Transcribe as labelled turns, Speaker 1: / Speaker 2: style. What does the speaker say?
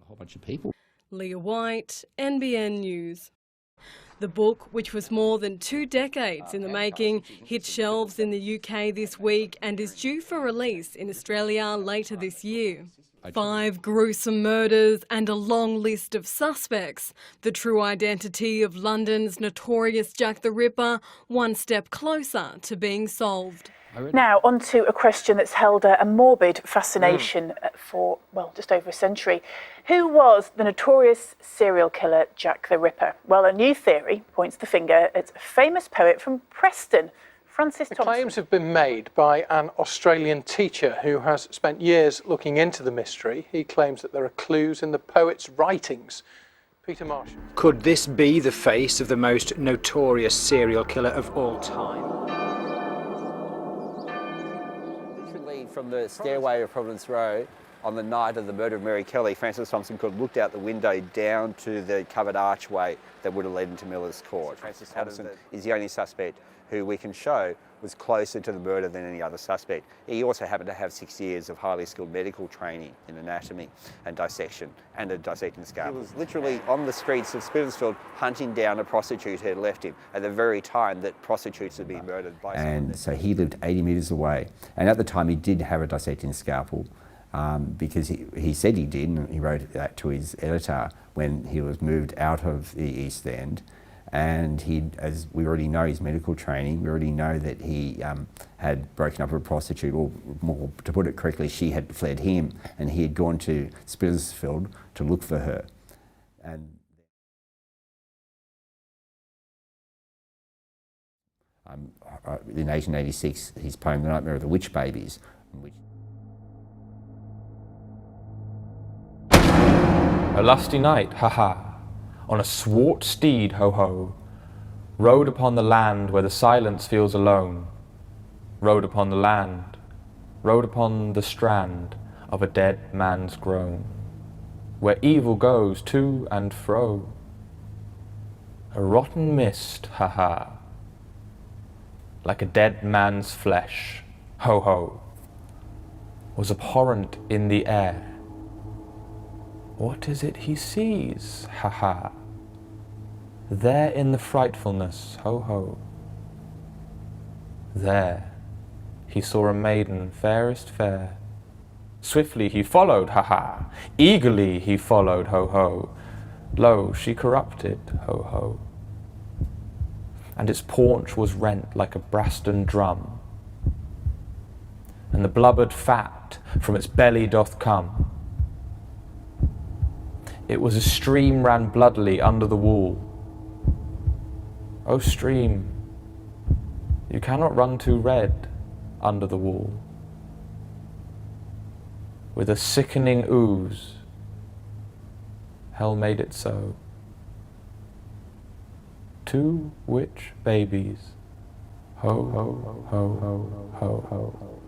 Speaker 1: A whole bunch of people.
Speaker 2: Leah White, NBN News. The book, which was more than 2 decades in the making, hit shelves in the UK this week and is due for release in Australia later this year. 5 gruesome murders and a long list of suspects. The true identity of London's notorious Jack the Ripper, one step closer to being solved.
Speaker 3: Now, on to a question that's held a morbid fascination for, well, just over a century. Who was the notorious serial killer Jack the Ripper? Well, a new theory points the finger at a famous poet from Preston, Francis Thompson.
Speaker 4: The claims have been made by an Australian teacher who has spent years looking into the mystery. He claims that there are clues in the poet's writings. Peter Marshall.
Speaker 5: Could this be the face of the most notorious serial killer of all time?
Speaker 6: From the stairway of Providence Row, on the night of the murder of Mary Kelly, Francis Thompson could have looked out the window down to the covered archway that would have led into Miller's Court. Francis Patterson is the only suspect who we can show was closer to the murder than any other suspect. He also happened to have 6 years of highly skilled medical training in anatomy and dissection and a dissecting scalpel. He was literally on the streets of Spitalfield hunting down a prostitute who had left him at the very time that prostitutes had been murdered by someone.
Speaker 7: And so he lived 80 metres away. And at the time he did have a dissecting scalpel because he said he did, and he wrote that to his editor when he was moved out of the East End. And he, as we already know, his medical training, we already know that he had broken up with a prostitute, or more to put it correctly, she had fled him, and he had gone to Spitalfield to look for her. And in 1886, his poem, The Nightmare of the Witch Babies.
Speaker 8: A lusty night, ha-ha, on a swart steed, ho-ho, rode upon the land where the silence feels alone, rode upon the land, rode upon the strand of a dead man's groan, where evil goes to and fro. A rotten mist, ha-ha, like a dead man's flesh, ho-ho, was abhorrent in the air. What is it he sees, ha-ha? There in the frightfulness, ho-ho. There he saw a maiden fairest fair. Swiftly he followed, ha-ha. Eagerly he followed, ho-ho. Lo, she corrupted, ho-ho. And its paunch was rent like a Braston drum, and the blubbered fat from its belly doth come. It was a stream ran bloodily under the wall. O stream, you cannot run too red under the wall. With a sickening ooze, hell made it so. 2 witch babies, ho ho ho ho ho ho ho.